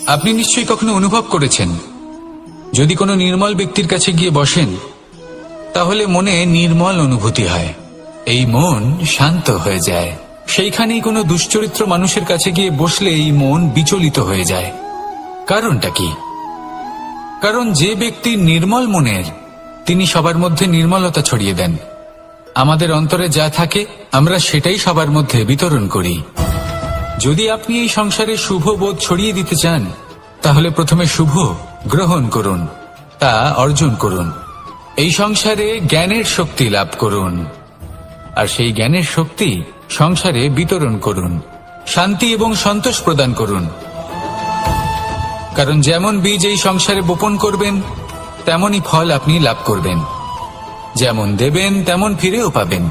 আপনি নিশ্চয়ই কখনো অনুভব করেছেন, যদি কোনো নির্মল ব্যক্তির কাছে গিয়ে বসেন তাহলে মনে নির্মল অনুভূতি হয়, এই মন শান্ত হয়ে যায়। সেইখানেই কোনো দুশ্চরিত্র মানুষের কাছে গিয়ে বসলে এই মন বিচলিত হয়ে যায়। কারণটা কি? কারণ যে ব্যক্তি নির্মল মনের, তিনি সবার মধ্যে নির্মলতা ছড়িয়ে দেন। আমাদের অন্তরে যা থাকে আমরা সেটাই সবার মধ্যে বিতরণ করি। যদি আপনি এই সংসারে শুভ বোধ ছড়িয়ে দিতে চান, তাহলে প্রথমে শুভ গ্রহণ করুন, তা অর্জন করুন। এই সংসারে জ্ঞানের শক্তি লাভ করুন, আর সেই জ্ঞানের শক্তি সংসারে বিতরণ করুন। শান্তি এবং সন্তোষ প্রদান করুন। কারণ যেমন বীজ এই সংসারে বপন করবেন, তেমনই ফল আপনি লাভ করবেন। যেমন দেবেন তেমন ফিরেও পাবেন।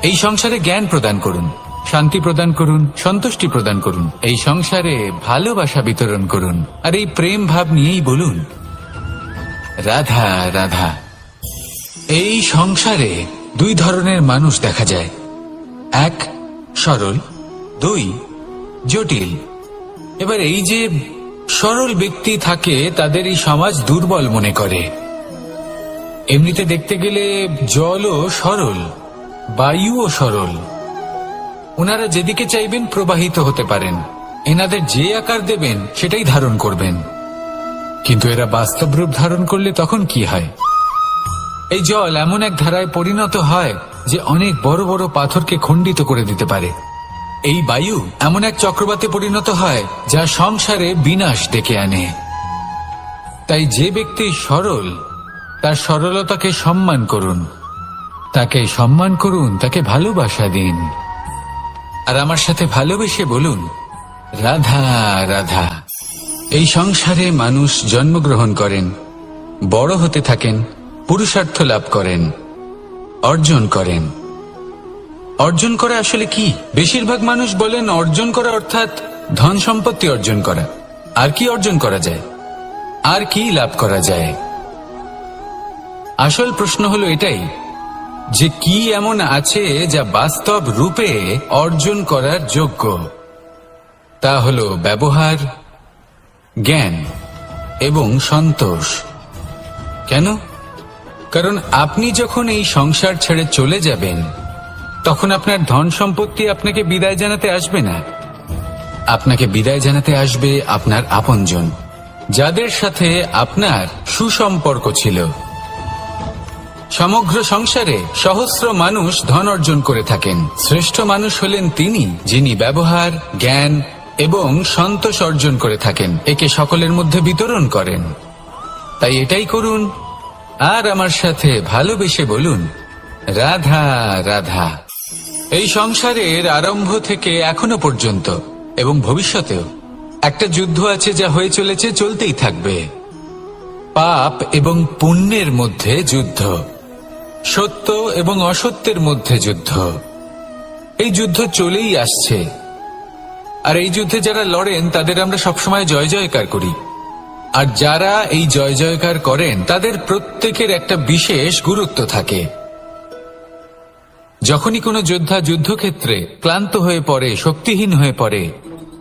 এই সংসারে জ্ঞান প্রদান করুন, শান্তি প্রদান করুন, সন্তুষ্টি প্রদান করুন। এই সংসারে ভালোবাসা বিতরণ করুন, আর এই প্রেম ভাব নিয়েই বলুন রাধা রাধা। এই সংসারে দুই ধরনের মানুষ দেখা যায়, এক সরল, দুই জটিল। এবার এই যে সরল ব্যক্তি থাকে তাদের এই সমাজ দুর্বল মনে করে। এমনিতে দেখতে গেলে জলও সরল, বায়ুও সরল। ওনারা যেদিকে চাইবেন প্রবাহিত হতে পারেন, এনাদের যে আকার দেবেন সেটাই ধারণ করবেন। কিন্তু এরা বাস্তব রূপ ধারণ করলে তখন কি হয়? এই জল এমন এক ধারায় পরিণত হয় যে অনেক বড় বড় পাথরকে খণ্ডিত করে দিতে পারে। এই বায়ু এমন এক চক্রবাতে পরিণত হয় যা সংসারে বিনাশ ডেকে আনে। তাই যে ব্যক্তি সরল, তার সরলতাকে সম্মান করুন, তাকে সম্মান করুন, তাকে ভালোবাসা দিন। আর আমার সাথে ভালোবেসে বলুন রাধা রাধা। এই সংসারে মানুষ জন্মগ্রহণ করেন, বড় হতে থাকেন, পুরুষার্থ লাভ করেন, অর্জন করেন। অর্জন করা আসলে কি? বেশিরভাগ মানুষ বলেন অর্জন করা অর্থাৎ ধন সম্পত্তি অর্জন করা। আর কি অর্জন করা যায়? আর কি লাভ করা যায়? আসল প্রশ্ন হলো এটাই যে কি এমন আছে যা বাস্তব রূপে অর্জন করার যোগ্য। তা হলো ব্যবহার, জ্ঞান এবং সন্তোষ। কেন? কারণ আপনি যখন এই সংসার ছেড়ে চলে যাবেন, তখন আপনার ধন সম্পত্তি আপনাকে বিদায় জানাতে আসবে না। আপনাকে বিদায় জানাতে আসবে আপনার আপনজন, যাদের সাথে আপনার সুসম্পর্ক ছিল। সমগ্র সংসারে সহস্র মানুষ ধন অর্জন করে থাকেন। শ্রেষ্ঠ মানুষ হলেন তিনি যিনি ব্যবহার, জ্ঞান এবং সন্তোষ অর্জন করে থাকেন, একে সকলের মধ্যে বিতরণ করেন। তাই এটাই করুন, আর আমার সাথে ভালোবেসে বলুন রাধা রাধা। এই সংসারের আরম্ভ থেকে এখনো পর্যন্ত এবং ভবিষ্যতেও একটা যুদ্ধ আছে যা হয়ে চলেছে, চলতেই থাকবে। পাপ এবং পুণ্যের মধ্যে যুদ্ধ, সত্য এবং অসত্যের মধ্যে যুদ্ধ। এই যুদ্ধ চলেই আসছে, আর এই যুদ্ধে যারা লড়েন তাদের আমরা সবসময় জয় জয়কার করি। আর যারা এই জয় জয়কার করেন তাদের প্রত্যেকের একটা বিশেষ গুরুত্ব থাকে। যখনই কোনো যোদ্ধা যুদ্ধক্ষেত্রে ক্লান্ত হয়ে পড়ে, শক্তিহীন হয়ে পড়ে,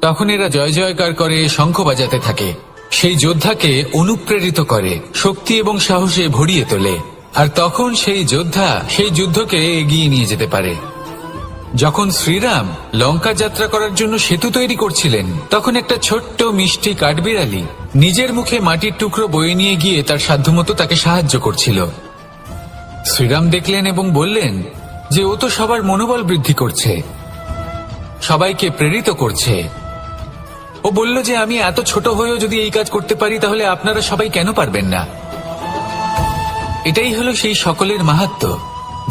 তখন এরা জয় জয়কার করে, শঙ্খ বাজাতে থাকে। সেই যোদ্ধাকে অনুপ্রেরিত করে, শক্তি এবং সাহসে ভরিয়ে তোলে, আর তখন সেই যোদ্ধা সেই যুদ্ধকে এগিয়ে নিয়ে যেতে পারে। যখন শ্রীরাম লঙ্কা যাত্রা করার জন্য সেতু তৈরি করছিলেন, তখন একটা ছোট্ট মিষ্টি কাঠবিড়ালি নিজের মুখে মাটির টুকরো বয়ে নিয়ে গিয়ে তার সাধ্যমতো তাকে সাহায্য করছিল। শ্রীরাম দেখলেন এবং বললেন যে ও তো সবার মনোবল বৃদ্ধি করছে, সবাইকে প্রেরিত করছে। ও বলল যে আমি এত ছোট হয়েও যদি এই কাজ করতে পারি, তাহলে আপনারা সবাই কেন পারবেন না? এটাই হলো সেই সকলের মাহাত্ম্য,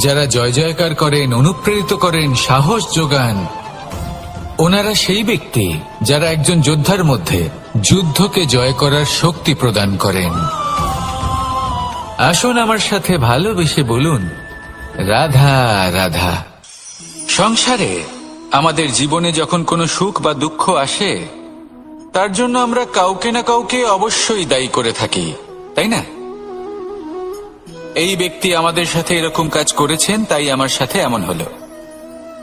যারা জয় জয়কার করেন, অনুপ্রেরিত করেন, সাহস যোগান। ওনারা সেই ব্যক্তি যারা একজন যোদ্ধার মধ্যে যুদ্ধকে জয় করার শক্তি প্রদান করেন। আসুন আমার সাথে ভালোবেসে বলুন রাধা রাধা। সংসারে আমাদের জীবনে যখন কোনো সুখ বা দুঃখ আসে, তার জন্য আমরা কাউকে না কাউকে অবশ্যই দায়ী করে থাকি, তাই না? এই ব্যক্তি আমাদের সাথে এরকম কাজ করেছেন, তাই আমার সাথে এমন হলো।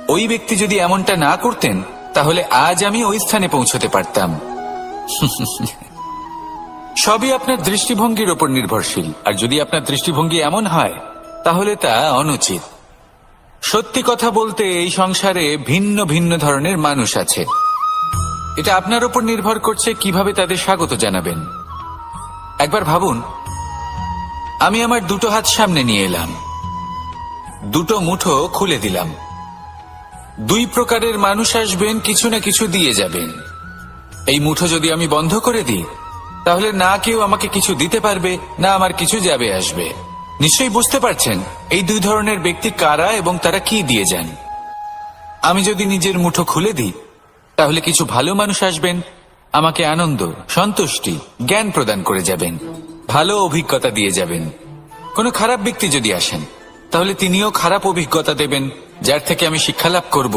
ওই ব্যক্তি যদি এমনটা না করতেন, তাহলে আজ আমি ওই স্থানে পৌঁছতে পারতাম। সবই আপনার দৃষ্টিভঙ্গির ওপর নির্ভরশীল, আর যদি আপনার দৃষ্টিভঙ্গি এমন হয় তাহলে তা অনুচিত। সত্যি কথা বলতে এই সংসারে ভিন্ন ভিন্ন ধরনের মানুষ আছে। এটা আপনার ওপর নির্ভর করছে কিভাবে তাদের স্বাগত জানাবেন। একবার ভাবুন, আমি আমার দুটো হাত সামনে নিয়ে এলাম, দুটো মুঠো খুলে দিলাম। দুই প্রকারের মানুষ আসবেন, কিছু না কিছু দিয়ে যাবেন। এই মুঠো যদি আমি বন্ধ করে দিই তাহলে না কেউ আমাকে কিছু দিতে পারবে, না আমার কিছু যাবে আসবে। নিশ্চয়ই বুঝতে পারছেন এই দুই ধরনের ব্যক্তি কারা এবং তারা কি দিয়ে যান। আমি যদি নিজের মুঠো খুলে দিই তাহলে কিছু ভালো মানুষ আসবেন, আমাকে আনন্দ, সন্তুষ্টি, জ্ঞান প্রদান করে যাবেন, ভালো অভিজ্ঞতা দিয়ে যাবেন। কোনো খারাপ ব্যক্তি যদি আসেন তাহলে তিনিও খারাপ অভিজ্ঞতা দেবেন, যার থেকে আমি শিক্ষা লাভ করব।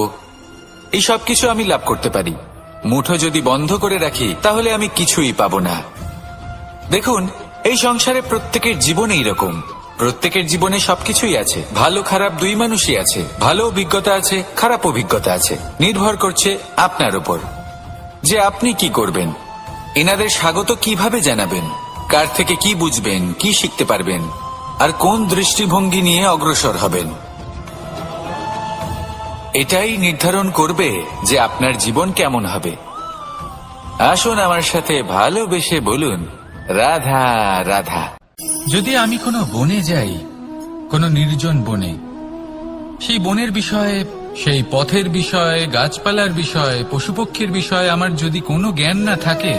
এই সব কিছু আমি লাভ করতে পারি। মুঠো যদি বন্ধ করে রাখি তাহলে আমি কিছুই পাবো না। দেখুন, এই সংসারে প্রত্যেকের জীবনে এইরকম। প্রত্যেকের জীবনে সবকিছুই আছে, ভালো খারাপ দুই মানুষই আছে, ভালো অভিজ্ঞতা আছে, খারাপ অভিজ্ঞতা আছে। নির্ভর করছে আপনার উপর যে আপনি কি করবেন, এনাদের স্বাগত কিভাবে জানাবেন, কার থেকে কি বুঝবেন, কি শিখতে পারবেন, আর কোন দৃষ্টিভঙ্গি নিয়ে অগ্রসর হবেন। এটাই নির্ধারণ করবে যে আপনার জীবন কেমন হবে। আসুন আমার সাথে ভালোবেসে বলুন, রাধা রাধা। যদি আমি কোনো বনে যাই, কোনো নির্জন বনে, সেই বনের বিষয়ে, সেই পথের বিষয়ে, গাছপালার বিষয়ে, পশুপক্ষীর বিষয়ে আমার যদি কোনো জ্ঞান না থাকে,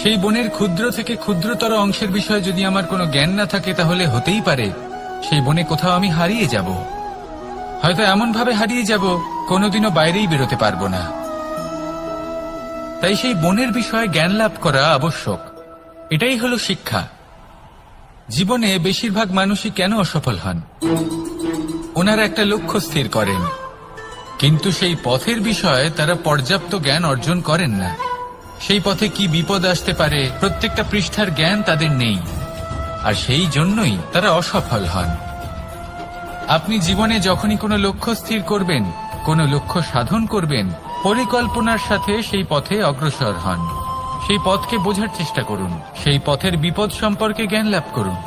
সেই বনের ক্ষুদ্র থেকে ক্ষুদ্রতর অংশের বিষয়ে যদি আমার কোনো জ্ঞান না থাকে, তাহলে হতেই পারে সেই বনে কোথাও আমি হারিয়ে যাব। হয়তো এমন ভাবে হারিয়ে যাব কোনোদিনও বাইরেই বেরোতে পারবো না। তাই সেই বনের বিষয়ে জ্ঞান লাভ করা আবশ্যক। এটাই হলো শিক্ষা। জীবনে বেশিরভাগ মানুষই কেন অসফল হন? ওনারা একটা লক্ষ্য স্থির করেন, কিন্তু সেই পথের বিষয়ে তারা পর্যাপ্ত জ্ঞান অর্জন করেন না। সেই পথে কি বিপদ আসতে পারে প্রত্যেকটা পৃষ্ঠার জ্ঞান তাদের নেই, আর সেই জন্যই তারা অসফল হন। আপনি জীবনে যখনই কোনো লক্ষ্য স্থির করবেন, কোনো লক্ষ্য সাধন করবেন, পরিকল্পনার সাথে সেই পথে অগ্রসর হন। সেই পথকে বোঝার চেষ্টা করুন, সেই পথের বিপদ সম্পর্কে জ্ঞান লাভ করুন,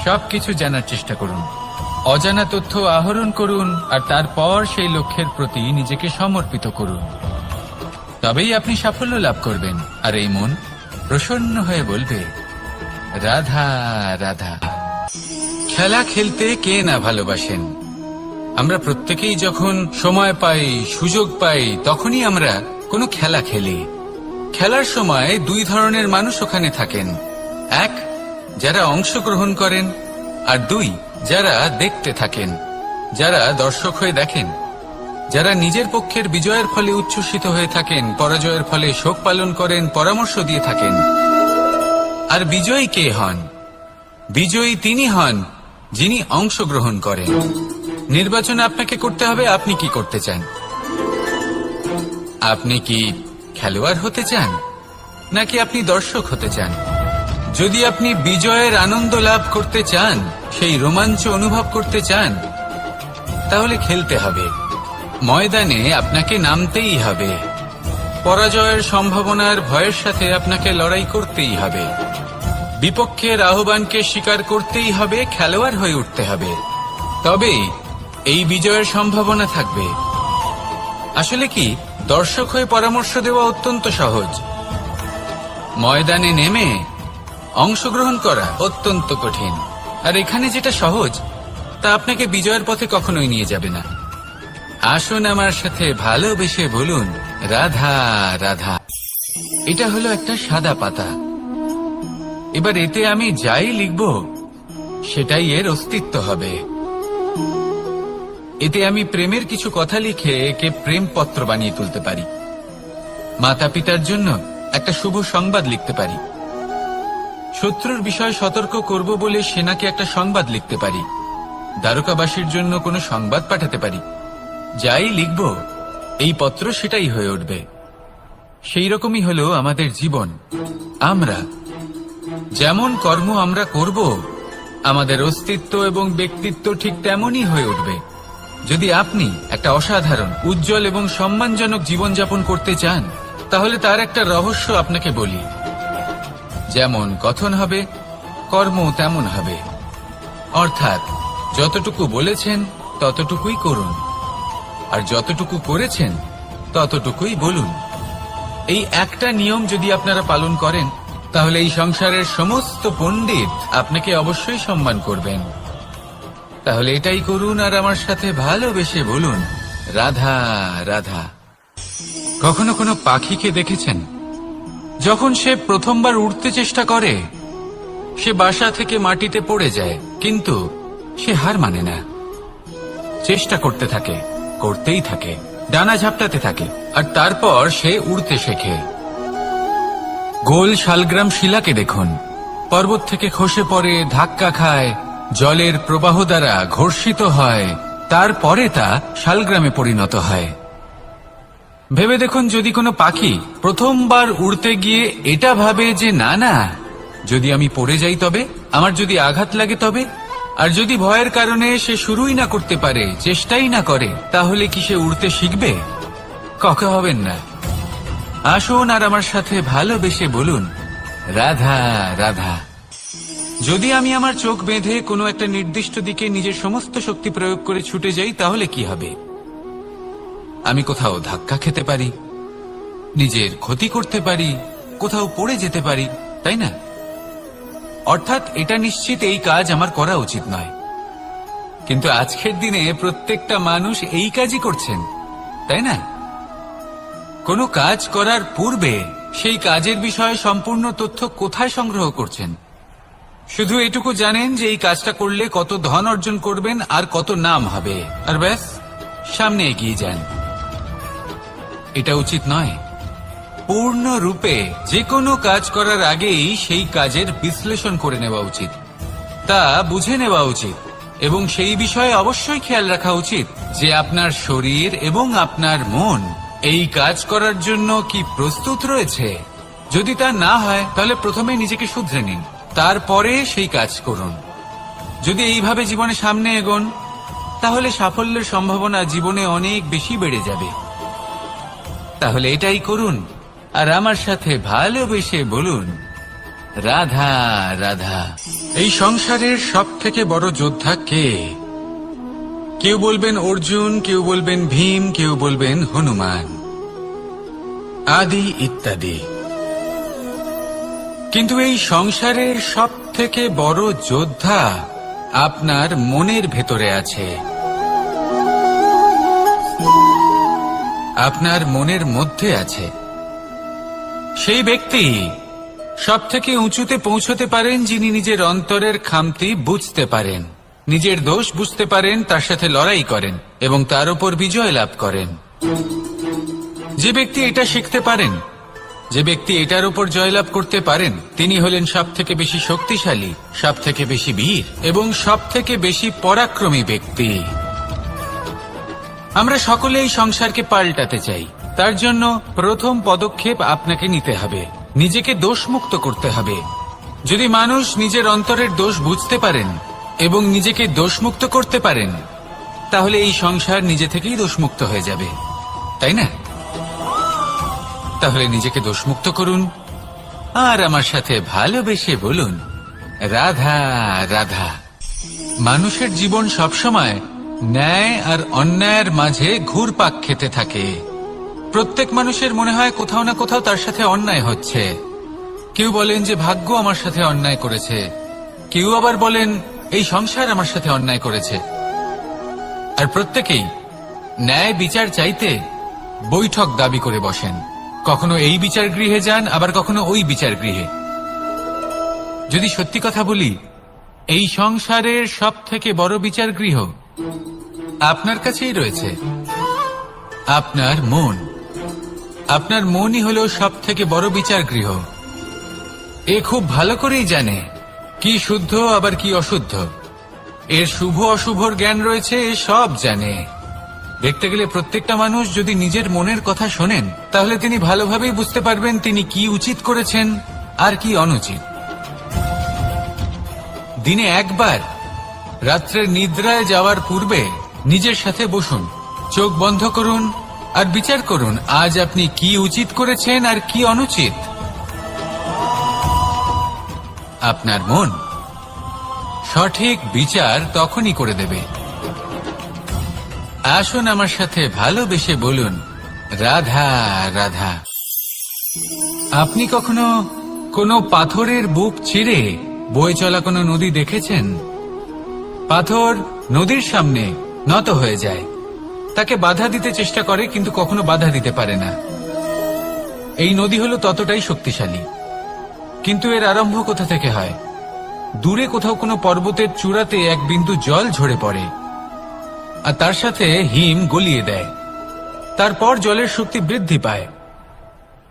সবকিছু জানার চেষ্টা করুন, অজানা তথ্য আহরণ করুন, আর তারপর সেই লক্ষ্যের প্রতি নিজেকে সমর্পিত করুন। তবেই আপনি সাফল্য লাভ করবেন, আর এই মন প্রসন্ন হয়ে বলবে, রাধা রাধা। খেলা খেলতে কে না ভালোবাসেন? আমরা প্রত্যেকেই যখন সময় পাই, সুযোগ পাই, তখনই আমরা কোনো খেলা খেলি। খেলার সময় দুই ধরনের মানুষ ওখানে থাকেন। এক, যারা অংশগ্রহণ করেন, আর দুই, যারা দেখতে থাকেন, যারা দর্শক হয়ে দেখেন, যারা নিজের পক্ষের বিজয়ের ফলে উচ্ছ্বসিত হয়ে থাকেন, পরাজয়ের ফলে শোক পালন করেন, পরামর্শ দিয়ে থাকেন। আর বিজয়ী কে হন? বিজয়ী তিনি হন যিনি অংশগ্রহণ করেন। নির্বাচন আপনাকে করতে হবে, আপনি কি করতে চান? আপনি কি খেলোয়াড় হতে চান, নাকি আপনি দর্শক হতে চান? যদি আপনি বিজয়ের আনন্দ লাভ করতে চান, সেই রোমাঞ্চ অনুভব করতে চান, তাহলে খেলতে হবে। ময়দানে আপনাকে নামতেই হবে। পরাজয়ের সম্ভাবনার ভয়ের সাথে আপনাকে লড়াই করতেই হবে। বিপক্ষের আহ্বানকে স্বীকার করতেই হবে, খেলোয়াড় হয়ে উঠতে হবে। তবেই এই বিজয়ের সম্ভাবনা থাকবে। আসলে কি, দর্শক হয়ে পরামর্শ দেওয়া অত্যন্ত সহজ। ময়দানে নেমে অংশগ্রহণ করা অত্যন্ত কঠিন। আর এখানে যেটা সহজ, তা আপনাকে বিজয়ের পথে কখনোই নিয়ে যাবে না। আসুন আমার সাথে ভালোবেসে বলুন, রাধা রাধা। এটা হলো একটা সাদা পাতা। এবার এতে আমি যাই লিখব, সেটাই এর অস্তিত্ব হবে। এতে আমি প্রেমের কিছু কথা লিখে একে প্রেমপত্র বানিয়ে তুলতে পারি। মাতা পিতার জন্য একটা শুভ সংবাদ লিখতে পারি। শত্রুর বিষয়ে সতর্ক করব বলে সেনাকে একটা সংবাদ লিখতে পারি। দ্বারকাবাসীর জন্য কোনো সংবাদ পাঠাতে পারি। যাই লিখব, এই পত্র সেটাই হয়ে উঠবে। সেই রকমই হলো আমাদের জীবন। আমরা যেমন কর্ম আমরা করব, আমাদের অস্তিত্ব এবং ব্যক্তিত্ব ঠিক তেমনই হয়ে উঠবে। যদি আপনি একটা অসাধারণ, উজ্জ্বল এবং সম্মানজনক জীবনযাপন করতে চান, তাহলে তার একটা রহস্য আপনাকে বলি, যেমন কথন হবে কর্ম তেমন হবে। অর্থাৎ যতটুকু বলেছেন ততটুকুই করুন, আর যতটুকু করেছেন ততটুকুই বলুন। এই একটা নিয়ম যদি আপনারা পালন করেন, তাহলে এই সংসারের সমস্ত পণ্ডিত আপনাকে অবশ্যই সম্মান করবেন। তাহলে এটাই করুন আর আমার সাথে ভালোবেসে বলুন, রাধা রাধা। কখনো কোনো পাখিকে দেখেছেন? যখন সে প্রথমবার উড়তে চেষ্টা করে, সে বাসা থেকে মাটিতে পড়ে যায়, কিন্তু সে হার মানে না, চেষ্টা করতে থাকে, করতেই থাকে, ডানা ঝাপটাতে থাকে, আর তারপর সে উড়তে শেখে। গোল শালগ্রাম শিলাকে দেখুন, পর্বত থেকে খসে পড়ে, ধাক্কা খায়, জলের প্রবাহ দ্বারা ঘর্ষিত হয়, তারপরে তা শালগ্রামে পরিণত হয়। ভেবে দেখুন, যদি কোনো পাখি প্রথমবার উড়তে গিয়ে এটা ভাবে যে না না, যদি আমি পড়ে যাই তবে, আমার যদি আঘাত লাগে তবে, আর যদি ভয়ের কারণে সে শুরুই না করতে পারে, চেষ্টাই না করে, তাহলে কি সে উড়তে শিখবে? কখনো হবেন না। আসুন আর আমার সাথে ভালোবেসে বলুন, রাধা রাধা। যদি আমি আমার চোখ বেঁধে কোনো একটা নির্দিষ্ট দিকে নিজের সমস্ত শক্তি প্রয়োগ করে ছুটে যাই, তাহলে কি হবে? আমি কোথাও ধাক্কা খেতে পারি, নিজের ক্ষতি করতে পারি, কোথাও পড়ে যেতে পারি, তাই না? অর্থাৎ এটা নিশ্চিত এই কাজ আমার করা উচিত নয়। কিন্তু আজকের দিনে প্রত্যেকটা মানুষ এই কাজই করছেন, তাই না? কোনো কাজ করার পূর্বে সেই কাজের বিষয়ে সম্পূর্ণ তথ্য কোথায় সংগ্রহ করছেন? শুধু এটুকু জানেন যে এই কাজটা করলে কত ধন অর্জন করবেন আর কত নাম হবে, আর ব্যাস সামনে এগিয়ে যান। এটা উচিত নয়। পূর্ণরূপে যে কোনো কাজ করার আগেই সেই কাজের বিশ্লেষণ করে নেওয়া উচিত, তা বুঝে নেওয়া উচিত, এবং সেই বিষয়ে অবশ্যই খেয়াল রাখা উচিত যে আপনার শরীর এবং আপনার মন এই কাজ করার জন্য কি প্রস্তুত রয়েছে। যদি তা না হয়, তাহলে প্রথমে নিজেকে শুধরে নিন, তারপরে সেই কাজ করুন। যদি এইভাবে জীবনে সামনে এগোন, তাহলে সাফল্যের সম্ভাবনা জীবনে অনেক বেশি বেড়ে যাবে। তাহলে এটাই করুন আর আমার সাথে ভালোবেসে বলুন, রাধা রাধা। এই সংসারের সব থেকে বড় যোদ্ধা কে? কেউ বলবেন অর্জুন, কেউ বলবেন ভীম, কেউ বলবেন হনুমান, আদি ইত্যাদি। কিন্তু এই সংসারের সব থেকে বড় যোদ্ধা আপনার মনের ভেতরে আছে, আপনার মনের মধ্যে আছে। সেই ব্যক্তি সব থেকে উঁচুতে পৌঁছতে পারেন যিনি নিজের অন্তরের খামতি বুঝতে পারেন, নিজের দোষ বুঝতে পারেন, তার সাথে লড়াই করেন এবং তার উপর বিজয় লাভ করেন। যে ব্যক্তি এটা শিখতে পারেন, যে ব্যক্তি এটার উপর জয়লাভ করতে পারেন, তিনি হলেন সব থেকে বেশি শক্তিশালী, সব থেকে বেশি বীর এবং সব থেকে বেশি পরাক্রমী ব্যক্তি। আমরা সকলে এই সংসারকে পাল্টাতে চাই। তার জন্য প্রথম পদক্ষেপ আপনাকে নিতে হবে, নিজেকে দোষমুক্ত করতে হবে। যদি মানুষ নিজের অন্তরের দোষ বুঝতে পারেন এবং নিজেকে দোষমুক্ত করতে পারেন, তাহলে এই সংসার নিজে থেকেই দোষমুক্ত হয়ে যাবে, তাই না? তাহলে নিজেকে দোষমুক্ত করুন আর আমার সাথে ভালোবেসে বলুন, রাধা রাধা। মানুষের জীবন সবসময় ন্যায় আর অন্যায়ের মাঝে ঘুরপাক খেতে থাকে। প্রত্যেক মানুষের মনে হয় কোথাও না কোথাও তার সাথে অন্যায় হচ্ছে। কেউ বলেন যে ভাগ্য আমার সাথে অন্যায় করেছে, কেউ আবার বলেন এই সংসার আমার সাথে অন্যায় করেছে। আর প্রত্যেকেই ন্যায় বিচার চাইতে বৈঠক দাবি করে বসেন। কখনো এই বিচার গৃহে যান, আবার কখনো ওই বিচার গৃহে। যদি সত্যি কথা বলি, এই সংসারের সব থেকে বড় বিচার গৃহ আপনার কাছেই রয়েছে, আপনার মন। আপনার মনই হলো সব থেকে বড় বিচার গৃহ। এ খুব ভালো করেই জানে কি শুদ্ধ আবার কি অশুদ্ধ, এর শুভ অশুভর জ্ঞান রয়েছে, এ সব জানে। দেখতে গেলে প্রত্যেকটা মানুষ যদি নিজের মনের কথা শোনেন, তাহলে তিনি ভালোভাবেই বুঝতে পারবেন তিনি কি উচিত করেছেন আর কি অনুচিত। দিনে একবার রাত্রের নিদ্রায় যাওয়ার পূর্বে নিজের সাথে বসুন, চোখ বন্ধ করুন আর বিচার করুন আজ আপনি কি উচিত করেছেন আর কি অনুচিত। আপনার মন সঠিক বিচার তখনই করে দেবে। আসুন আমার সাথে ভালোবেসে বলুন, রাধা রাধা। আপনি কখনো কোনো পাথরের বুক চিরে বয়ে চলা কোনো নদী দেখেছেন? পাথর নদীর সামনে নত হয়ে যায়, তাকে বাধা দিতে চেষ্টা করে কিন্তু কখনো বাধা দিতে পারে না। এই নদী হলো ততটাই শক্তিশালী, কিন্তু এর আরম্ভ কোথা থেকে হয়? দূরে কোথাও কোনো পর্বতের চূড়াতে এক বিন্দু জল ঝরে পড়ে আর তার সাথে হিম গলিয়ে দেয়। তারপর জলের শক্তি বৃদ্ধি পায়,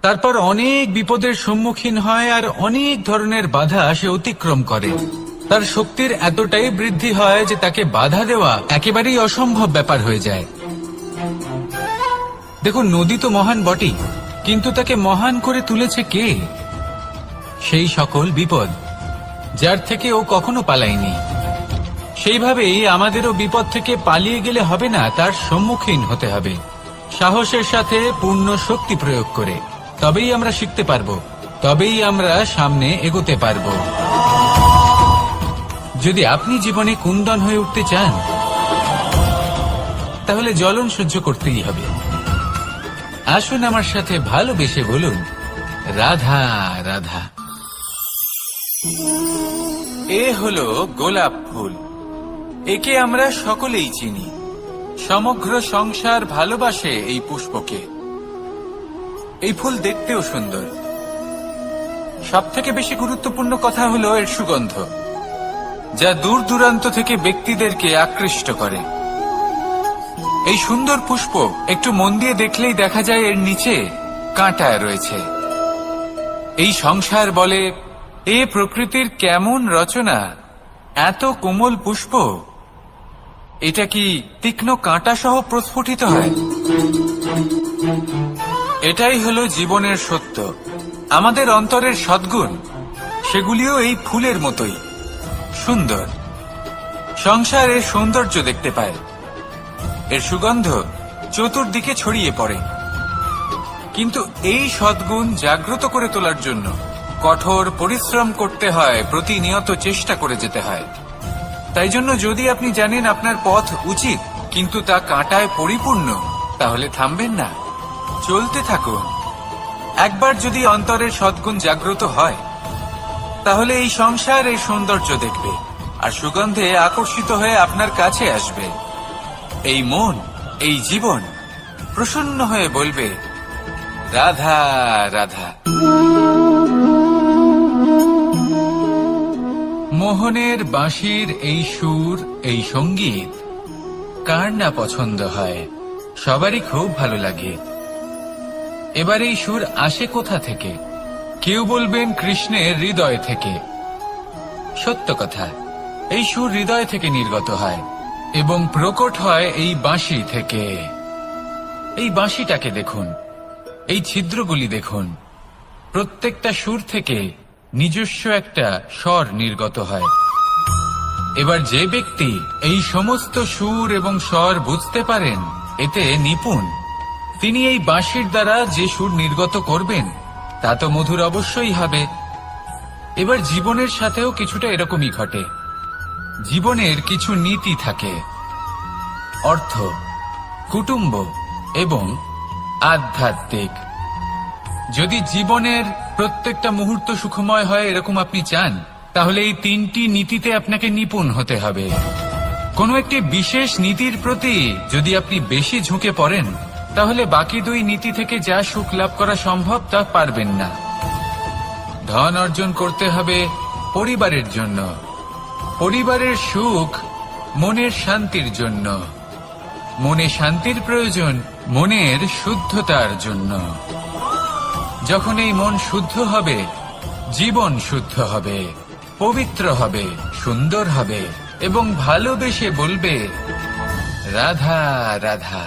তারপর অনেক বিপদের সম্মুখীন হয় আর অনেক ধরনের বাধা সে অতিক্রম করে। তার শক্তির এতটাই বৃদ্ধি হয় যে তাকে বাধা দেওয়া একেবারেই অসম্ভব ব্যাপার হয়ে যায়। দেখুন, নদী তো মহান বটেই, কিন্তু তাকে মহান করে তুলেছে কে? সেই সকল বিপদ যার থেকে ও কখনো পালায়নি। সেইভাবেই আমাদেরও বিপদ থেকে পালিয়ে গেলে হবে না, তার সম্মুখীন হতে হবে সাহসের সাথে, পূর্ণ শক্তি প্রয়োগ করে। তবেই আমরা শিখতে পারবো, তবেই আমরা সামনে এগোতে পারবো। যদি আপনি জীবনে কুন্দন হয়ে উঠতে চান, তাহলে জ্বলন সহ্য করতেই হবে। আসুন আমার সাথে ভালোবেসে বলুন, রাধা রাধা। এ হলো গোলাপ ফুল। একে আমরা সকলেই চিনি। সমগ্র সংসার ভালোবাসে এই পুষ্পকে। এই ফুল দেখতেও সুন্দর। সবথেকে বেশি গুরুত্বপূর্ণ কথা হলো এর সুগন্ধ, যা দূর দূরান্ত থেকে ব্যক্তিদেরকে আকৃষ্ট করে। এই সুন্দর পুষ্প একটু মন দিয়ে দেখলেই দেখা যায় এর নিচে কাঁটা রয়েছে। এই সংসার বলে, এ প্রকৃতির কেমন রচনা, এত কোমল পুষ্প, এটা কি তীক্ষ্ণ কাঁটা সহ প্রস্ফুটিত হয়? এটাই হলো জীবনের সত্য। আমাদের অন্তরের সদ্গুণ, সেগুলিও এই ফুলের মতোই সুন্দর। সংসার এর সৌন্দর্য দেখতে পায়, এর সুগন্ধ চতুর্দিকে ছড়িয়ে পড়ে। কিন্তু এই সদ্গুণ জাগ্রত করে তোলার জন্য কঠোর পরিশ্রম করতে হয়, প্রতিনিয়ত চেষ্টা করে যেতে হয়। তাই জন্য যদি আপনি জানেন আপনার পথ উচিত কিন্তু তা কাঁটায় পরিপূর্ণ, তাহলে থামবেন না, চলতে থাকুন। একবার যদি অন্তরের সদ্গুণ জাগ্রত হয়, তাহলে এই সংসার এই সৌন্দর্য দেখবে আর সুগন্ধে আকর্ষিত হয়ে আপনার কাছে আসবে। এই মন, এই জীবন প্রসন্ন হয়ে বলবে, রাধা রাধা। মোহনের বাঁশির এই সুর, এই সঙ্গীত কার না পছন্দ হয়? সবারই খুব ভালো লাগে। এবার এই সুর আসে কোথা থেকে? কেউ বলবেন কৃষ্ণের হৃদয় থেকে। সত্য কথা, এই সুর হৃদয় থেকে নির্গত হয় এবং প্রকট হয় এই বাঁশি থেকে। এই বাঁশিটাকে দেখুন, এই ছিদ্রগুলি দেখুন, প্রত্যেকটা সুর থেকে নিজস্ব একটা স্বর নির্গত হয়। এবার যে ব্যক্তি এই সমস্ত সুর এবং স্বর বুঝতে পারেন, এতে নিপুণ, তিনি এই বাঁশির দ্বারা যে সুর নির্গত করবেন তা তো মধুর অবশ্যই হবে। এবার জীবনের সাথেও কিছুটা এরকমই ঘটে। জীবনের কিছু নীতি থাকে, অর্থ, কুটুম্ব এবং আধ্যাত্মিক। যদি জীবনের প্রত্যেকটা মুহূর্ত সুখময় হয় এরকম আপনি চান, তাহলে এই তিনটি নীতিতে আপনাকে নিপুণ হতে হবে। কোনো একটি বিশেষ নীতির প্রতি যদি আপনি বেশি ঝুঁকে পড়েন, তাহলে বাকি দুই নীতি থেকে যা সুখ লাভ করা সম্ভব তা পারবেন না। ধন অর্জন করতে হবে পরিবারের জন্য, পরিবারের সুখ মনের শান্তির জন্য, মনে শান্তির প্রয়োজন মনের শুদ্ধতার জন্য। যখন এই মন শুদ্ধ হবে, জীবন শুদ্ধ হবে, পবিত্র হবে, সুন্দর হবে এবং ভালোবেসে বলবে, রাধা রাধা।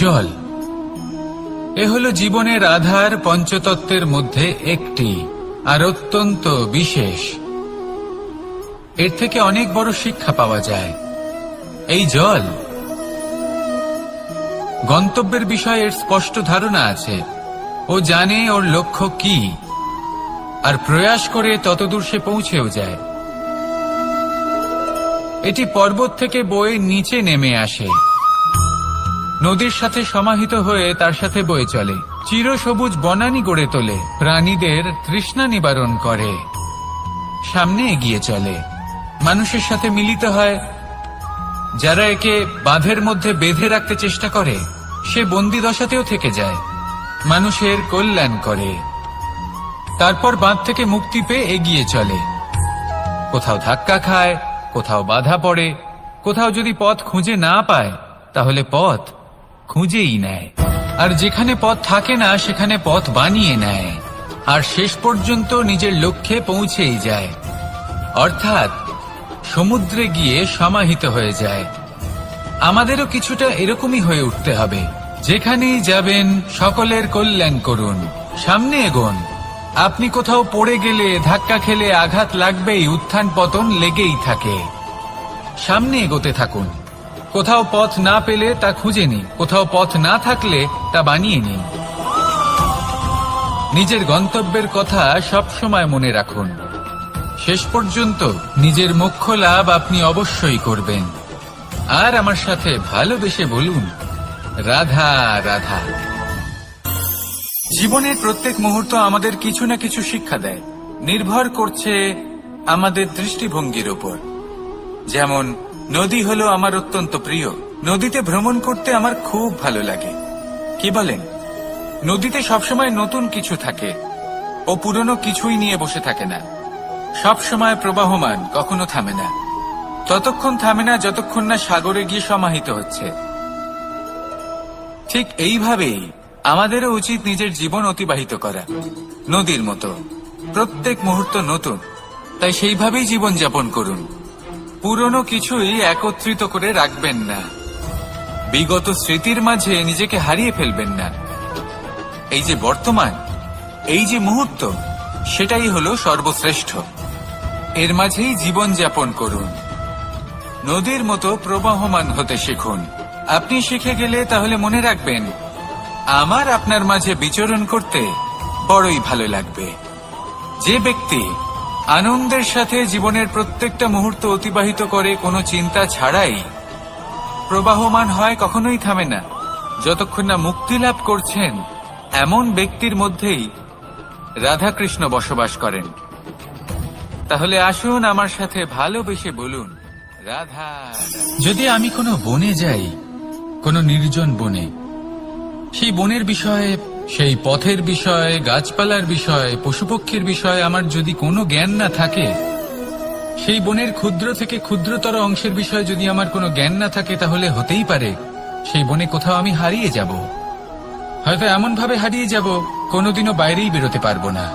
জল, এ হলো জীবনের আধার পঞ্চতত্ত্বের মধ্যে একটি, আর অত্যন্ত বিশেষ। এর থেকে অনেক বড় শিক্ষা পাওয়া যায়। এই জল গন্তব্যের বিষয়ে এর স্পষ্ট ধারণা আছে। ও জানে ওর লক্ষ্য কি, আর প্রয়াস করে ততদূর সে পৌঁছেও যায়। এটি পর্বত থেকে বয়ে নিচে নেমে আসে, নদীর সাথে সমাহিত হয়ে তার সাথে বয়ে চলে, চিরসবুজ বনানী গড়ে তোলে, প্রাণীদের তৃষ্ণা নিবারণ করে, সামনে এগিয়ে চলে, মানুষের সাথে মিলিত হয়। যারা একে বাঁধের মধ্যে বেঁধে রাখতে চেষ্টা করে সে বন্দি দশাতেও থেকে যায়, মানুষের কল্যাণ করে। তারপর বাঁধ থেকে মুক্তি পেয়ে এগিয়ে চলে, কোথাও ধাক্কা খায়, কোথাও বাধা পড়ে, কোথাও যদি পথ খুঁজে না পায় তাহলে পথ খুঁজেই নেয়, আর যেখানে পথ থাকে না সেখানে পথ বানিয়ে নেয়, আর শেষ পর্যন্ত নিজের লক্ষ্যে পৌঁছেই যায়, অর্থাৎ সমুদ্রে গিয়ে সমাহিত হয়ে যায়। আমাদেরও কিছুটা এরকমই হয়ে উঠতে হবে। যেখানেই যাবেন সকলের কল্যাণ করুন, সামনে এগোন। আপনি কোথাও পড়ে গেলে, ধাক্কা খেলে আঘাত লাগবেই, উত্থান পতন লেগেই থাকে। সামনে এগোতে থাকুন। কোথাও পথ না পেলে তা খুঁজে নিন, কোথাও পথ না থাকলে তা বানিয়ে নিন। নিজের গন্তব্যের কথা সব সময় মনে রাখুন। শেষ পর্যন্ত নিজের মোক্ষ লাভ আপনি অবশ্যই করবেন। আর আমার সাথে ভালোবেসে বলুন, রাধা রাধা। জীবনের প্রত্যেক মুহূর্ত আমাদের কিছু না কিছু শিক্ষা দেয়, নির্ভর করছে আমাদের দৃষ্টিভঙ্গির উপর। যেমন নদী হলো আমার অত্যন্ত প্রিয়, নদীতে ভ্রমণ করতে আমার খুব ভালো লাগে। কি বলেন? নদীতে সবসময় নতুন কিছু থাকে, ও পুরনো কিছুই নিয়ে বসে থাকে না, সব সময় প্রবাহমান, কখনো থামে না। ততক্ষণ থামে না যতক্ষণ না সাগরে গিয়ে সমাহিত হচ্ছে। ঠিক এইভাবেই আমাদেরও উচিত নিজের জীবন অতিবাহিত করা, নদীর মতো। প্রত্যেক মুহূর্ত নতুন, তাই সেইভাবেই জীবন যাপন করুন। পুরনো কিছুই একত্রিত করে রাখবেন না, বিগত স্মৃতির মাঝে নিজেকে হারিয়ে ফেলবেন না। এই যে বর্তমান, এই যে মুহূর্ত, সেটাই হলো সর্বশ্রেষ্ঠ। এর মাঝেই জীবন যাপন করুন, নদীর মতো প্রবাহমান হতে শিখুন। আপনি শিখে গেলে তাহলে মনে রাখবেন, আমার আপনার মাঝে বিচরণ করতে বড়ই ভালো লাগবে। যে ব্যক্তি আনন্দের সাথে জীবনের প্রত্যেকটা মুহূর্ত অতিবাহিত করে কোনো চিন্তা ছাড়াই, প্রবাহমান হয়, কখনোই থামে না, যতক্ষণ না মুক্তি লাভ করছেন, এমন ব্যক্তির মধ্যেই রাধাকৃষ্ণ বসবাস করেন। তাহলে আসুন আমার সাথে ভালোবেসে বলুন, রাধা। যদি আমি কোনো বনে যাই, কোনো নির্জন বনে, সেই বনের বিষয়ে, সেই পথের বিষয়ে, গাছপালার বিষয়ে, পশুপক্ষীর বিষয়ে আমার যদি কোনো জ্ঞান না থাকে, সেই বনের ক্ষুদ্র থেকে ক্ষুদ্রতর অংশের বিষয়ে যদি আমার কোনো জ্ঞান না থাকে, তাহলে হতেই পারে সেই বনে কোথাও আমি হারিয়ে যাব। হয়তো এমন ভাবে হারিয়ে যাব কোনোদিনও বাইরেই বেরোতে পারবো না।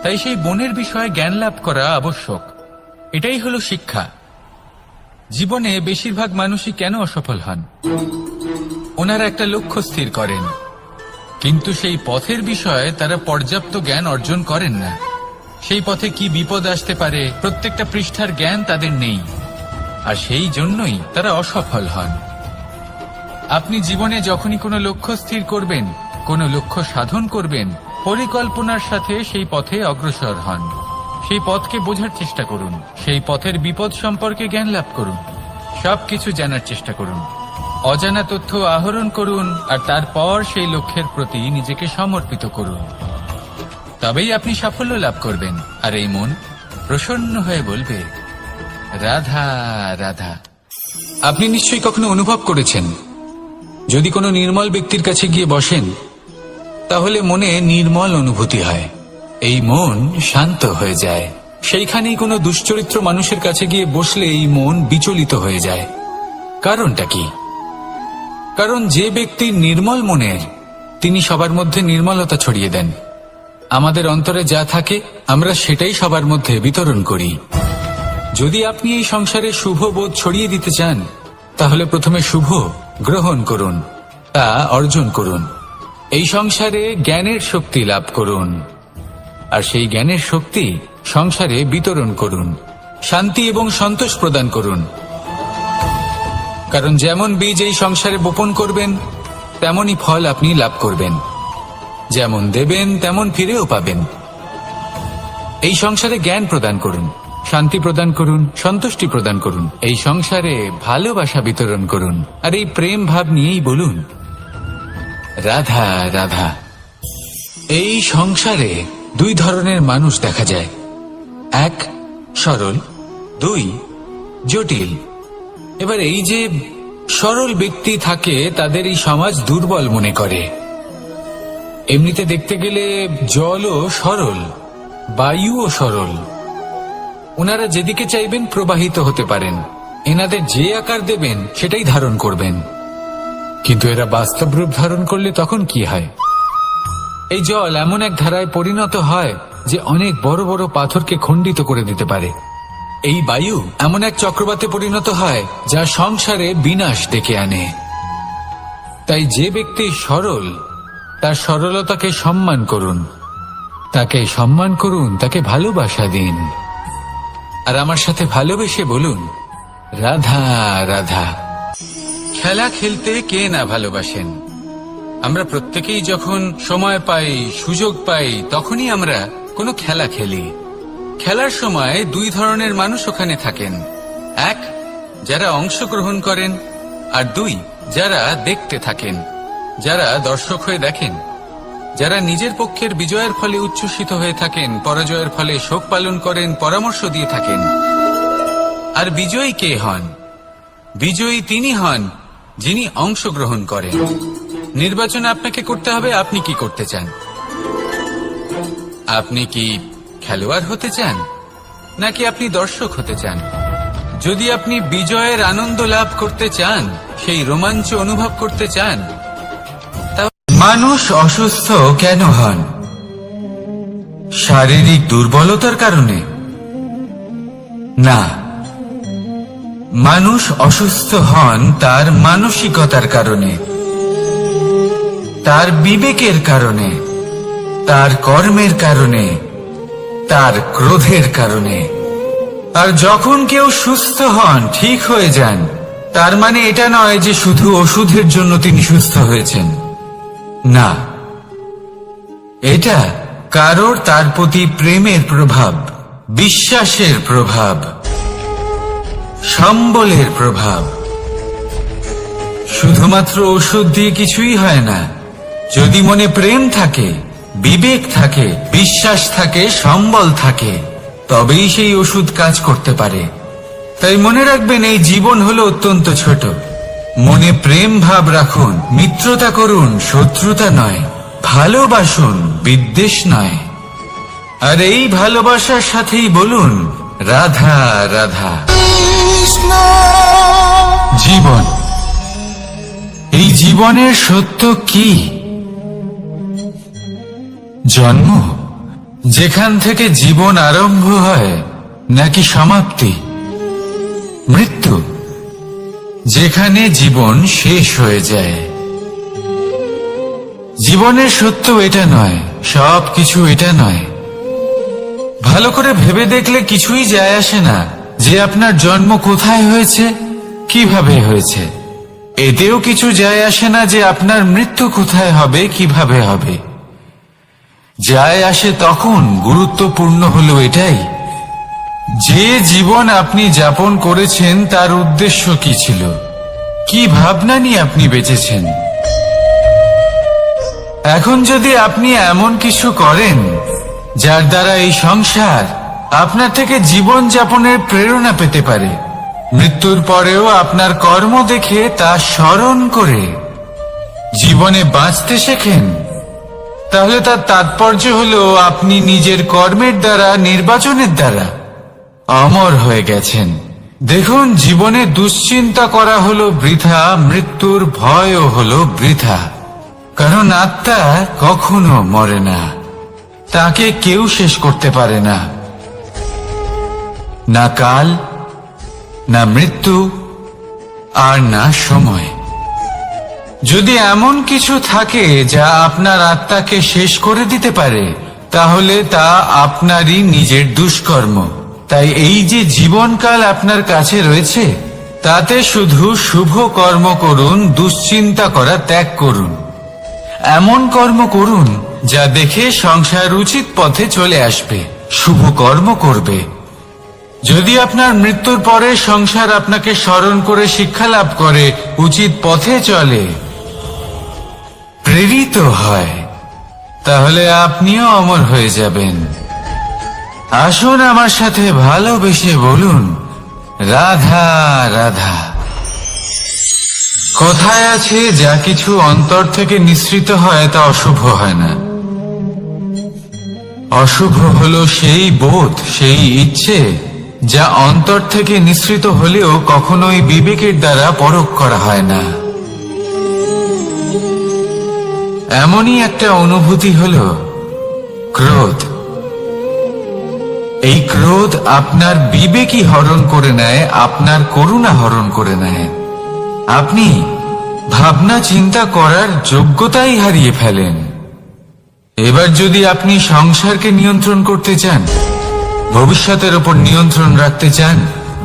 তাই সেই বনের বিষয়ে জ্ঞান লাভ করা আবশ্যক। এটাই হলো শিক্ষা। জীবনে বেশিরভাগ মানুষই কেন অসফল হন? ওনারা একটা লক্ষ্য স্থির করেন, কিন্তু সেই পথের বিষয়ে তারা পর্যাপ্ত জ্ঞান অর্জন করেন না। সেই পথে কি বিপদ আসতে পারে প্রত্যেকটা পৃষ্ঠার জ্ঞান তাদের নেই, আর সেই জন্যই তারা অসফল হন। আপনি জীবনে যখনই কোনো লক্ষ্য স্থির করবেন, কোনো লক্ষ্য সাধন করবেন, পরিকল্পনার সাথে সেই পথে অগ্রসর হন। সেই পথকে বোঝার চেষ্টা করুন, সেই পথের বিপদ সম্পর্কে জ্ঞান লাভ করুন, সবকিছু জানার চেষ্টা করুন, অজানা তথ্য আহরণ করুন, আর তারপর সেই লক্ষ্যের প্রতি নিজেকে সমর্পিত করুন। তবেই আপনি সাফল্য লাভ করবেন, আর এই মন প্রসন্ন হয়ে বলবে, রাধা রাধা। আপনি নিশ্চয়ই কখনো অনুভব করেছেন, যদি কোনো নির্মল ব্যক্তির কাছে গিয়ে বসেন, তাহলে মনে নির্মল অনুভূতি হয়, এই মন শান্ত হয়ে যায়। সেইখানেই কোনো দুশ্চরিত্র মানুষের কাছে গিয়ে বসলে এই মন বিচলিত হয়ে যায়। কারণটা কি? কারণ যে ব্যক্তি নির্মল মনের, তিনি সবার মধ্যে নির্মলতা ছড়িয়ে দেন। আমাদের অন্তরে যা থাকে আমরা সেটাই সবার মধ্যে বিতরণ করি। যদি আপনি এই সংসারে শুভ বোধ ছড়িয়ে দিতে চান, তাহলে প্রথমে শুভ গ্রহণ করুন, তা অর্জন করুন। এই সংসারে জ্ঞানের শক্তি লাভ করুন, আর সেই জ্ঞানের শক্তি সংসারে বিতরণ করুন। শান্তি এবং সন্তোষ প্রদান করুন। কারণ যেমন বীজ এই সংসারে বপন করবেন তেমনই ফল আপনি লাভ করবেন। যেমন দেবেন তেমন ফিরেও পাবেন। এই সংসারে জ্ঞান প্রদান করুন, শান্তি প্রদান করুন, সন্তুষ্টি প্রদান করুন। এই সংসারে ভালোবাসা বিতরণ করুন, আর এই প্রেম ভাব নিয়েই বলুন রাধা রাধা। এই সংসারে দুই ধরনের মানুষ দেখা যায়, এক সরল, দুই জটিল। এবার এই যে সরল ব্যক্তি থাকে তাদের এই সমাজ দুর্বল মনে করে। এমনিতে দেখতে গেলে জলও সরল, বায়ুও সরল। ওনারা যেদিকে চাইবেন প্রবাহিত হতে পারেন, এনাদের যে আকার দেবেন সেটাই ধারণ করবেন। কিন্তু এরা বাস্তব রূপ ধারণ করলে তখন কি হয়? এই জল এমন এক ধারায় পরিণত হয় যে অনেক বড় বড় পাথরকে খণ্ডিত করে দিতে পারে। এই বায়ু এমন এক চক্রবাতে পরিণত হয় যা সংসারে বিনাশ ডেকে আনে। তাই যে ব্যক্তি সরল তার সরলতাকে সম্মান করুন, তাকে সম্মান করুন, তাকে ভালোবাসা দিন। আর আমার সাথে ভালোবেসে বলুন রাধা রাধা। খেলা খেলতে কে না ভালোবাসেন? আমরা প্রত্যেকেই যখন সময় পাই, সুযোগ পাই, তখনই আমরা কোনো খেলা খেলি। খেলার সময় দুই ধরনের মানুষ ওখানে থাকেন, এক যারা অংশগ্রহণ করেন, আর দুই যারা দেখতে থাকেন, যারা দর্শক হয়ে দেখেন, যারা নিজের পক্ষের বিজয়ের ফলে উচ্ছ্বসিত হয়ে থাকেন, পরাজয়ের ফলে শোক পালন করেন, পরামর্শ দিয়ে থাকেন। আর বিজয়ী কে হন? বিজয়ী তিনি হন যিনি অংশগ্রহণ করেন। নির্বাচন আপনাকে করতে হবে, আপনি কি করতে চান? আপনি কি খেলোয়াড় হতে চান, নাকি আপনি দর্শক হতে চান? যদি আপনি বিজয়ের আনন্দ লাভ করতে চান, সেই রোমাঞ্চ অনুভব করতে চান, মানুষ অসুস্থ কেন হন? শারীরিক দুর্বলতার কারণে না, মানুষ অসুস্থ হন তার মানসিকতার কারণে, তার বিবেকের কারণে, তার কর্মের কারণে, তার ক্রোধের কারণে। আর যখন কেউ সুস্থ হন, ঠিক হয়ে যান, তার মানে এটা নয় যে শুধু ওষুধের জন্য তিনি সুস্থ হয়েছেন। না, এটা কারোর তার প্রতি প্রেমের প্রভাব, বিশ্বাসের প্রভাব, সম্বলের প্রভাব। শুধুমাত্র ওষুধ দিয়ে কিছুই হয় না। যদি মনে প্রেম থাকে, বিবেক থাকে, বিশ্বাস থাকে, সম্বল থাকে, তবেই সেই ওষুধ কাজ করতে পারে। তাই মনে রাখবেন, এই জীবন হলো অত্যন্ত ছোট। মনে প্রেম ভাব রাখুন, মিত্রতা করুন, শত্রুতা নয়। ভালোবাসুন, বিদ্বেষ নয়। আর এই ভালোবাসার সাথেই বলুন রাধা রাধা। জীবন, এই জীবনের সত্য কি? জন্ম, যেখান থেকে জীবন আরম্ভ হয়, নাকি সমাপ্তি? মৃত্যু, যেখানে জীবন শেষ হয়ে যায়। জীবনের সত্য এটা নয়, সব কিছু এটা নয়। ভালো করে ভেবে দেখলে কিছুই যায় আসে না যে আপনার জন্ম কোথায় হয়েছে, কিভাবে হয়েছে। এতেও কিছু যায় আসে না যে আপনার মৃত্যু কোথায় হবে, কিভাবে হবে। যায় আসে তখন, গুরুত্বপূর্ণ হলো এটাই যে জীবন আপনি যাপন করেছেন তার উদ্দেশ্য কি ছিল, কি ভাবনা নিয়ে আপনি বেঁচেছেন। এখন যদি আপনি এমন কিছু করেন যার দ্বারা এই সংসার আপনার থেকে জীবন যাপনের প্রেরণা পেতে পারে, মৃত্যুর পরেও আপনার কর্ম দেখে তা স্মরণ করে জীবনে বাঁচতে শেখেন, তাহলে তার তাৎপর্য হলো আপনি নিজের কর্মের দ্বারা, নির্বাচনের দ্বারা অমর হয়ে গেছেন। দেখুন, জীবনে দুশ্চিন্তা করা হলো বৃথা, মৃত্যুর ভয়ও হলো বৃথা। কারণ আত্মা কখনো মরে না, তাকে কেউ শেষ করতে পারে না। না কাল, না মৃত্যু, আর না সময়। যদি এমন কিছু থাকে যা আপনার আত্মাকে শেষ করে দিতে পারে, তাহলে তা আপনারই নিজের দুষ্কর্ম। তাই এই যে জীবনকাল আপনার কাছে রয়েছে, তাতে শুধু শুভ কর্ম করুন, দুশ্চিন্তা করা ত্যাগ করুন। এমন কর্ম করুন যা দেখে সংসার উচিত পথে চলে আসবে, শুভ কর্ম করবে। যদি আপনার মৃত্যুর পরে সংসার আপনাকে স্মরণ করে শিক্ষা লাভ করে, উচিত পথে চলে, প্রেরিত হয়, তাহলে আপনিও অমর হয়ে যাবেন। আসুন আমার সাথে ভালোবেসে বলুন, রাধা রাধা। কথায় আছে, যা কিছু অন্তর থেকে নিঃসৃত হয় তা অশুভ হয় না। অশুভ হলো সেই বোধ, সেই ইচ্ছে যা অন্তর থেকে নিঃসৃত হলেও কখনোই বিবেকের দ্বারা পরখ করা হয় না। এমনই একটা অনুভূতি হলো ক্রোধ। এই ক্রোধ আপনার বিবেকই হরণ করে নেয়, আপনার করুণা হরণ করে নেয়। আপনি ভাবনা চিন্তা করার যোগ্যতাই হারিয়ে ফেলেন। এবার যদি আপনি সংসারকে নিয়ন্ত্রণ করতে চান, ভবিষ্যতের উপর নিয়ন্ত্রণ রাখতে চান,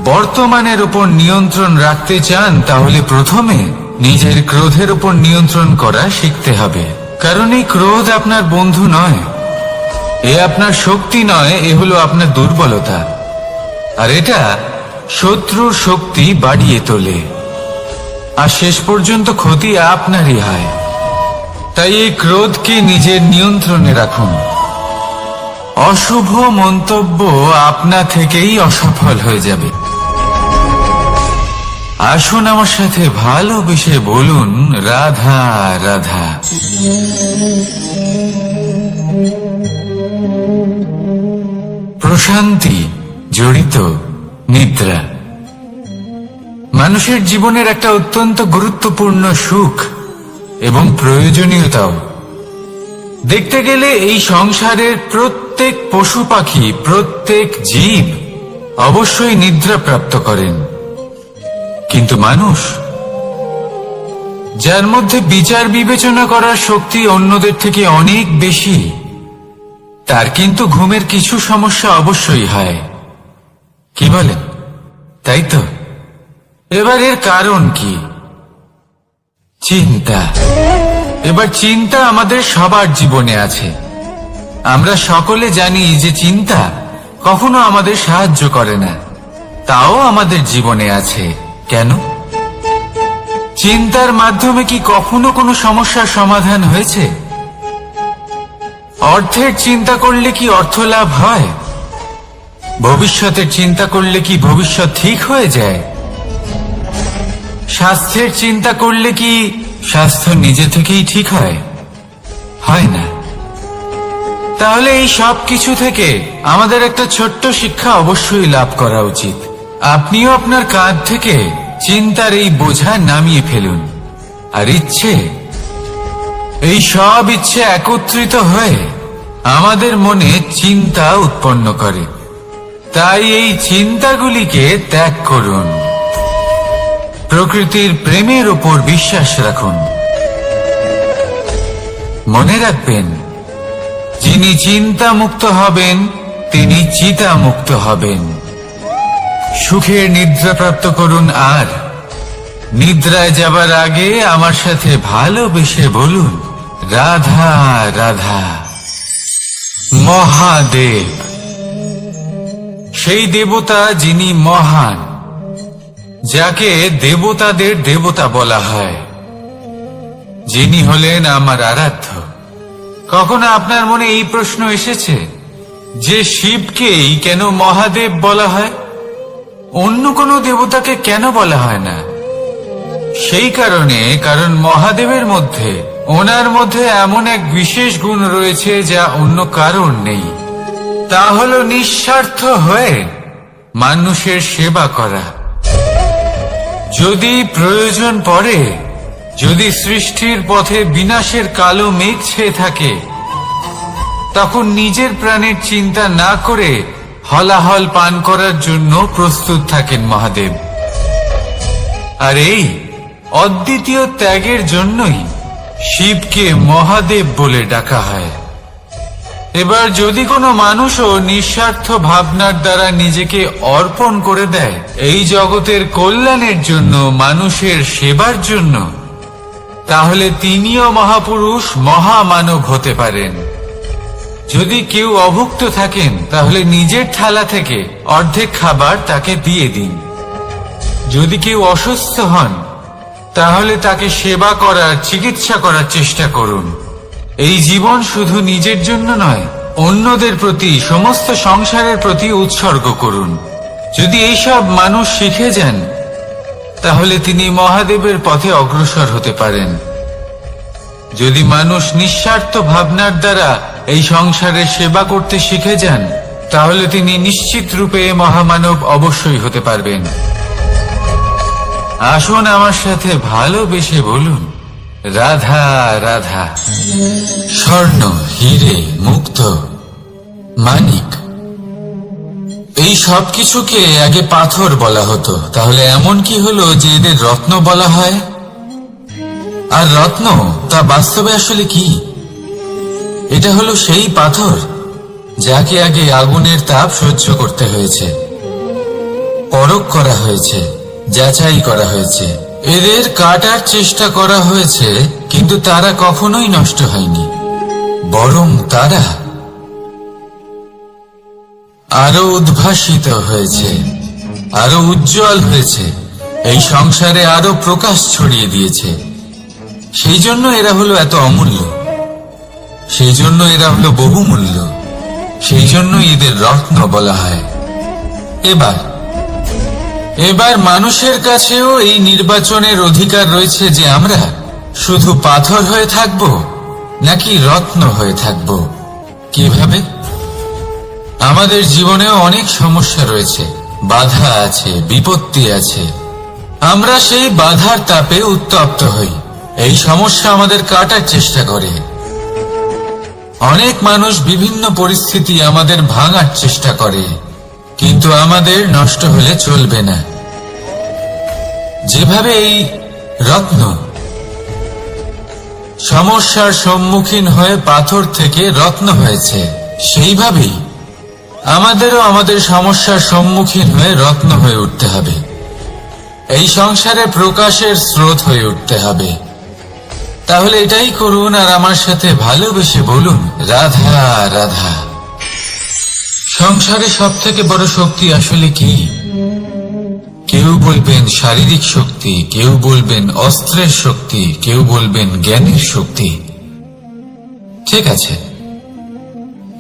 বর্তমানের উপর নিয়ন্ত্রণ রাখতে চান, তাহলে প্রথমে নিজের ক্রোধের উপর নিয়ন্ত্রণ করা শিখতে হবে। কারণ এই ক্রোধ আপনার বন্ধু নয়, এ আপনার শক্তি নয়, এ হলো আপনার দুর্বলতা। আর এটা শত্রুর শক্তি বাড়িয়ে তোলে, আর শেষ পর্যন্ত ক্ষতি আপনারই হয়। তাই এই ক্রোধকে নিজের নিয়ন্ত্রণে রাখুন। অশুভ মন্তব্য আপনা থেকেই অসফল হয়ে যাবে। আসুন আমার সাথে ভালোবেসে বলুন, রাধা রাধা। প্রশান্তি জড়িত নিদ্রা মানুষের জীবনের একটা অত্যন্ত গুরুত্বপূর্ণ সুখ এবং প্রয়োজনীয়তাও। দেখতে গেলে এই সংসারের প্রত্যেক পশু পাখি, প্রত্যেক জীব অবশ্যই নিদ্রা প্রাপ্ত করেন, কিন্তু মানুষ, যার মধ্যে বিচার বিবেচনা করার শক্তি অন্যদের থেকে অনেক বেশি, তার কিন্তু ঘুমের কিছু সমস্যা অবশ্যই হয়। কি বলেন? তাই তো। এবার এর কারণ কি? চিন্তা। এবার চিন্তা আমাদের সবার জীবনে আছে। আমরা সকলে জানি যে চিন্তা কখনো আমাদের সাহায্য করে না, তাও আমাদের জীবনে আছে। কেন? চিন্তার মাধ্যমে কি কখনো কোনো সমস্যার সমাধান হয়েছে? অর্থের চিন্তা করলে কি অর্থ লাভ হয়? ভবিষ্যতের চিন্তা করলে কি ভবিষ্যৎ ঠিক হয়ে যায়? স্বাস্থ্যের চিন্তা করলে কি স্বাস্থ্য নিজে থেকেই ঠিক হয়? হয় না। তাহলে এই সব কিছু থেকে আমাদের একটা ছোট্ট শিক্ষা অবশ্যই লাভ করা উচিত। আপনিও আপনার কাঁধ থেকে চিন্তার এই বোঝা নামিয়ে ফেলুন। আর ইচ্ছে, এই সব ইচ্ছে একত্রিত হয়ে আমাদের মনে চিন্তা উৎপন্ন করে। তাই এই চিন্তাগুলিকে ত্যাগ করুন। প্রকৃতির প্রেমের উপর বিশ্বাস রাখুন। মনে রাখবেন, যিনি চিন্তা মুক্ত হবেন তিনি চিতা মুক্ত হবেন। সুখের নিদ্রা প্রাপ্ত করুন, আর নিদ্রায় যাবার আগে আমার সাথে ভালোবেসে বলুন, রাধা রাধা। মহাদেব, সেই দেবতা যিনি মহান, যাকে দেবতাদের দেবতা বলা হয়, যিনি হলেন আমার আরাধ্য। কখনো আপনার মনে এই প্রশ্ন এসেছে যে শিবকেই কেন মহাদেব বলা হয়, অন্য কোনো দেবতাকে কেন বলা হয় না? সেই কারণ মহাদেবের মধ্যে, ওনার মধ্যে এমন এক বিশেষ গুণ রয়েছে যা অন্য কারণ নেই। তা হলো নিঃস্বার্থ হয়ে মানুষের সেবা করা। যদি প্রয়োজন পড়ে, যদি সৃষ্টির পথে বিনাশের কালো মেঘ ছেয়ে থাকে, তখন নিজের প্রাণের চিন্তা না করে হলাহল পান করার জন্য প্রস্তুত থাকেন মহাদেব। আর এই অদ্বিতীয় ত্যাগের জন্যই শিবকে মহাদেব বলে ডাকা হয়। এবার যদি কোনো মানুষও নিঃস্বার্থ ভাবনার দ্বারা নিজেকে অর্পণ করে দেয় এই জগতের কল্যাণের জন্য, মানুষের সেবার জন্য, তাহলে তিনিও মহাপুরুষ, মহামানব হতে পারেন। যদি কেউ অভুক্ত থাকেন তাহলে নিজের থালা থেকে অর্ধেক খাবার তাকে দিয়ে দিন। যদি কেউ অসুস্থ হন তাহলে তাকে সেবা করার, চিকিৎসা করার চেষ্টা করুন। এই জীবন শুধু নিজের জন্য নয়, অন্যদের প্রতি, সমস্ত সংসারের প্রতি উৎসর্গ করুন। যদি এইসব মানুষ শিখে যান তাহলে তিনি মহাদেবের পথে অগ্রসর হতে পারেন। যদি মানুষ নিঃস্বার্থ ভাবনার দ্বারা এই সংসারের সেবা করতে শিখে যান তাহলে তিনি নিশ্চিত রূপে মহামানব অবশ্যই হতে পারবেন। আসুন আমার সাথে ভালোবেসে বলুন, রাধা রাধা। স্বর্ণ, হিরে, মুক্ত, মানিক, এই সব কিছুকে আগে পাথর বলা হতো। তাহলে এমন কি হলো যে এদের রত্ন বলা হয়? আর রত্ন তা বাস্তবে আসলে কি? এটা হলো সেই পাথর যাকে আগে আগুনের তাপ সহ্য করতে হয়েছে, পরখ করা হয়েছে, যাচাই করা হয়েছে, এদের কাটার চেষ্টা করা হয়েছে, কিন্তু তারা কখনোই নষ্ট হয়নি, বরং তারা আরো উদ্ভাসিত হয়েছে, আরো উজ্জ্বল হয়েছে, এই সংসারে আরো প্রকাশ ছড়িয়ে দিয়েছে। সেই জন্য এরা হলো এত অমূল্য, সেই জন্য এরা হলো বহুমূল্য, সেই জন্য এদের রত্ন বলা হয়। এবার মানুষের কাছেও এই নির্বাচনের অধিকার রয়েছে যে আমরা শুধু পাথর হয়ে থাকব নাকি রত্ন হয়ে থাকব। কিভাবে? আমাদের জীবনেও অনেক সমস্যা রয়েছে, বাধা আছে, বিপত্তি আছে। আমরা সেই বাধার তাপে উত্তপ্ত হই, এই সমস্যা আমাদের কাটার চেষ্টা করে। অনেক মানুষ বিভিন্ন পরিস্থিতি আমাদের ভাঙার চেষ্টা করে, কিন্তু আমাদের নষ্ট হলে চলবে না। যেভাবে এই রত্ন সমস্যার সম্মুখীন হয়ে পাথর থেকে রত্ন হয়েছে, সেইভাবেই আমাদেরও আমাদের সমস্যার সম্মুখীন হয়ে রত্ন হয়ে উঠতে হবে। এই সংসারে প্রকাশের স্রোত হয়ে উঠতে হবে। তাহলে এটাই করুন আর আমার সাথে ভালোবেসে বলুন, রাধা রাধা। সংসারে সব থেকে বড় শক্তি আসলে কি? কেউ বলবেন শারীরিক শক্তি, কেউ বলবেন অস্ত্রের শক্তি, কেউ বলবেন জ্ঞানের শক্তি। ঠিক আছে,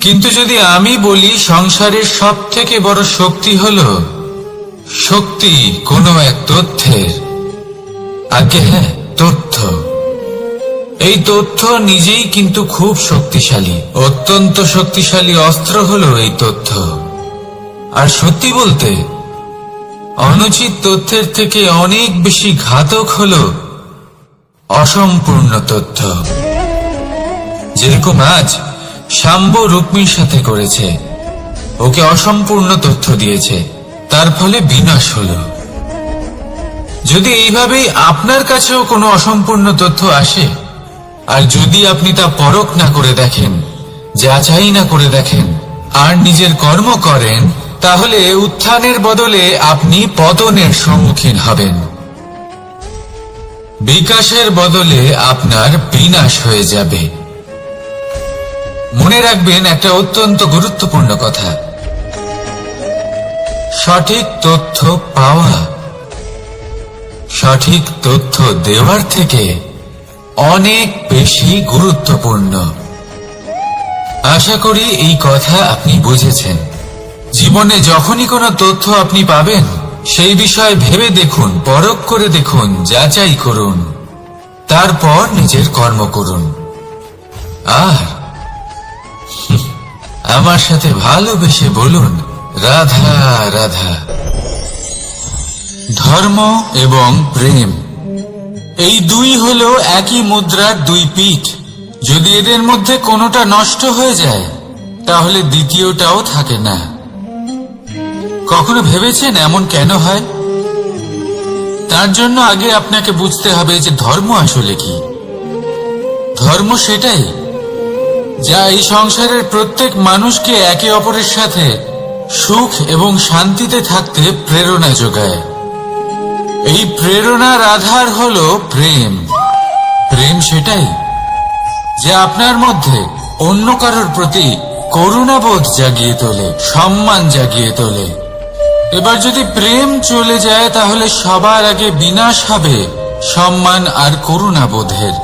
কিন্তু যদি আমি বলি সংসারের সব থেকে বড় শক্তি হলো শক্তি কোনো এক তথ্যের, আগে হ্যাঁ, তথ্য। এই তথ্য নিজেই কিন্তু খুব শক্তিশালী, অত্যন্ত শক্তিশালী অস্ত্র হলো এই তথ্য। আর সত্যি বলতে অনুচিত তথ্যের থেকে অনেক বেশি ঘাতক হলো অসম্পূর্ণ তথ্য। যেরকম আজ শাম্ব রুক্মির সাথে করেছে, ওকে অসম্পূর্ণ তথ্য দিয়েছে, তার ফলে বিনাশ হলো। যদি এইভাবেই আপনার কাছেও কোনো অসম্পূর্ণ তথ্য আসে, আর যদি আপনি তা পরখ না করে দেখেন, যাচাই না করে দেখেন, আর নিজের কর্ম করেন, তাহলে উত্থানের বদলে আপনি পতনের সম্মুখীন হবেন। বিকাশের বদলে আপনার বিনাশ হয়ে যাবে। মনে রাখবেন একটা অত্যন্ত গুরুত্বপূর্ণ কথা, সঠিক তথ্য পাওয়া সঠিক তথ্য দেওয়ার থেকে অনেক বেশি গুরুত্বপূর্ণ। আশা করি এই কথা আপনি বুঝেছেন। জীবনে যখনই কোনো তথ্য আপনি পাবেন, সেই বিষয়ে ভেবে দেখুন, পরখ করে দেখুন, যাচাই করুন, তারপর নিজের কর্ম করুন। আর আমার সাথে ভালোবেসে বলুন, রাধা রাধা। ধর্ম এবং প্রেম, এই দুই হলো একই মুদ্রার দুই পিঠ। যদি এদের মধ্যে কোনোটা নষ্ট হয়ে যায় তাহলে দ্বিতীয়টাও থাকে না। কখনো ভেবেছেন এমন কেন হয়? তার জন্য আগে আপনাকে বুঝতে হবে যে ধর্ম আসলে কি। ধর্ম সেটাই যা এই সংসারের প্রত্যেক মানুষকে একে অপরের সাথে সুখ এবং শান্তিতে থাকতে প্রেরণা যোগায়। এই প্রেরণার আধার হলো প্রেম। প্রেম সেটাই যে আপনার মধ্যে অন্য কারোর প্রতি করুণাবোধ জাগিয়ে তোলে, সম্মান জাগিয়ে তোলে। এবার যদি প্রেম চলে যায় তাহলে সবার আগে বিনাশ হবে সম্মান আর করুণাবোধের।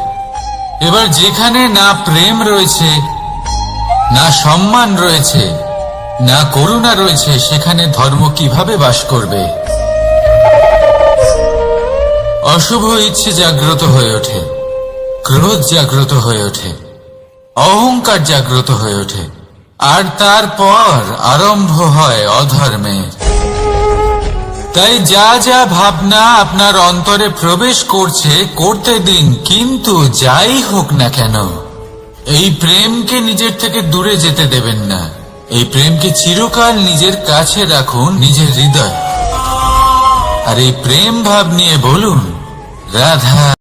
এবার যেখানে না প্রেম রয়েছে, না সম্মান রয়েছে, না করুণা রয়েছে, সেখানে ধর্ম কিভাবে বাস করবে? অশুভ ইচ্ছে জাগ্রত হয়ে ওঠে, ক্রোধ জাগ্রত হয়ে ওঠে, অহংকার জাগ্রত হয়ে ওঠে, আর তারপর আরম্ভ হয় অধর্মের। তাই যা যা ভাবনা আপনার অন্তরে প্রবেশ করছে করতে দিন, কিন্তু যাই হোক না কেন এই প্রেমকে নিজের থেকে দূরে যেতে দেবেন না। এই প্রেমকে চিরকাল নিজের কাছে রাখুন, নিজের হৃদয়। আর এই প্রেম ভাব নিয়ে বলুন, রাধা।